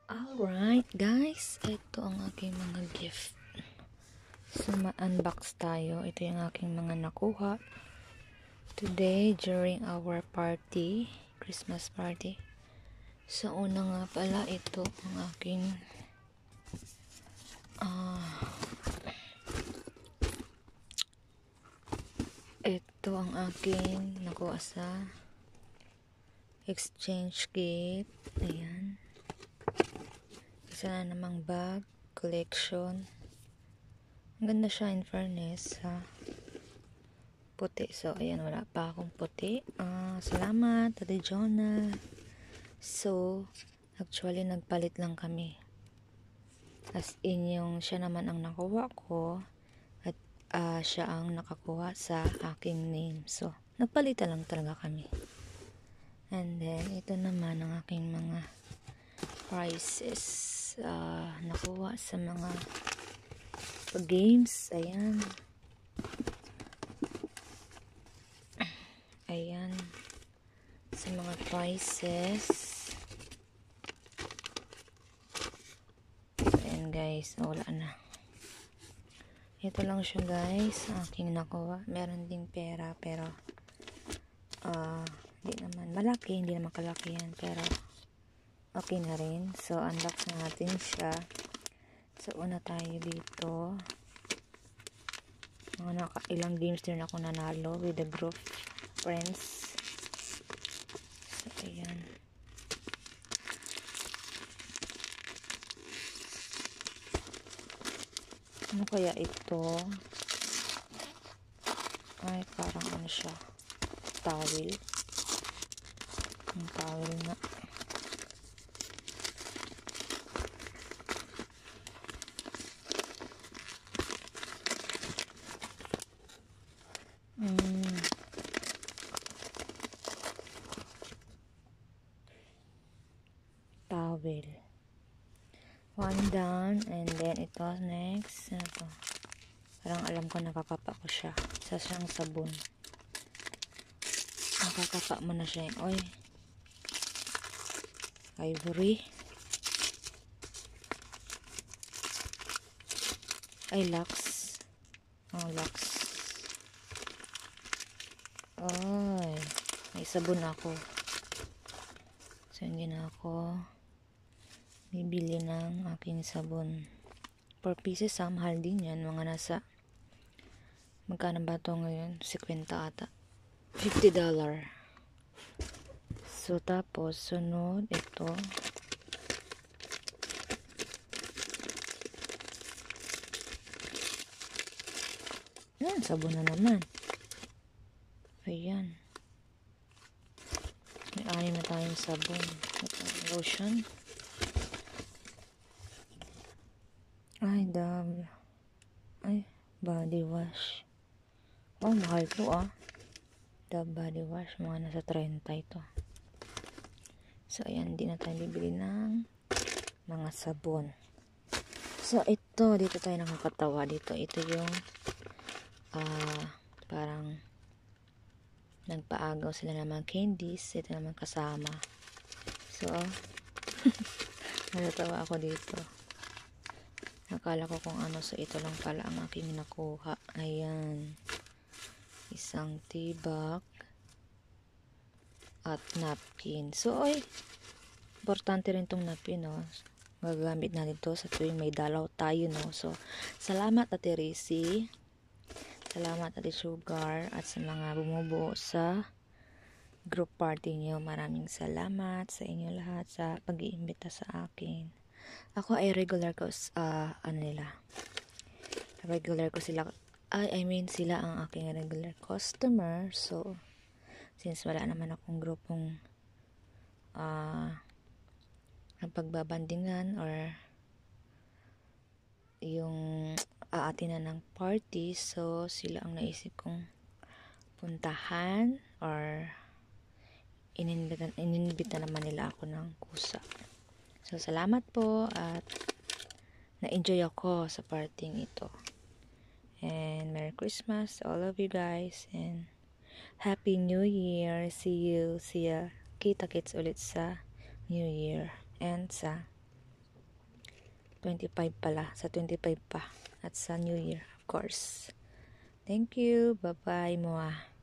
Alright guys, ito ang aking mga gift. So ma-unbox tayo. Ito yung aking mga nakuha today during our party, Christmas party. So una nga pala, ito ang aking ito ang aking nakuha sa exchange gift. Ayan, isa na namang bag collection. Ang ganda siya, in fairness, ha. Puti. So, ayan, wala pa akong puti. Salamat, Ate Jonah. So, actually, nagpalit lang kami. As in, yung siya naman ang nakuha ko at siya ang nakakuha sa aking name. So, nagpalitan lang talaga kami. And then, ito naman ang aking mga prizes. Nakuha sa mga games. Ayan. Ayan. Sa mga prizes. Ayan guys. Wala na. Ito lang siya guys. Aking nakuha. Meron ding pera. Pero hindi naman malaki. Hindi naman kalaki yan. Pero okay na rin. So unbox na natin siya. So una tayo dito. Ilang games din ako nanalo with the group friends. So ayan. Ano kaya ito? Ay, parang ano siya, towel. Ang towel na. Towel. One down, and then ito next. Ano to? Parang alam ko, nakakapa ko siya. Isa siyang sabon. Nakakapa mo na siya. Oy. Ivory. Ay, Lux. Oh, Lux. Ay. May sabon ako. So, hindi na ako bibili ng aking sabon. 4 pieces, mahal din yan. Mga nasa, magkano ba ito ngayon? 50 ata. $50. So, tapos, sunod, ito. Yan, sabon na naman. Ayan. May 6 na tayong sabon. Ito, lotion. Ay, Dove. Ay, body wash. Oh, mahal to Dove body wash. Mga nasa 30 ito. So, ayan, di na tayo bibili ng mga sabon. So, ito, dito tayo nakakatawa. Dito, ito yung parang nagpaagaw sila ng mga candies. Ito naman kasama. So, natatawa ako dito. Nakala ko kung ano. So, ito lang pala ang aking nakuha. Ayan. Isang tea bag at napkin. So, ay, importante rin tong napkin, no? Gagamit natin to sa tuwing may dalaw tayo, no? So, salamat Ate Risi. Salamat Ate Sugar. At sa mga bumubuo sa group party niyo. Maraming salamat sa inyo lahat sa pag-iimbita sa akin. Ako ay regular ko, regular ko sila, I mean sila ang aking regular customer. So, since wala naman akong grupong pagbabandingan or yung aatinan ng party, so sila ang naisip kong puntahan or ininibita naman nila ako ng kusa. So, salamat po at na-enjoy ako sa partying ito. And Merry Christmas to all of you guys and Happy New Year. See ya. Kita-kits ulit sa New Year and sa 25 pala. Sa 25 pa. At sa New Year, of course. Thank you. Bye-bye, Moa.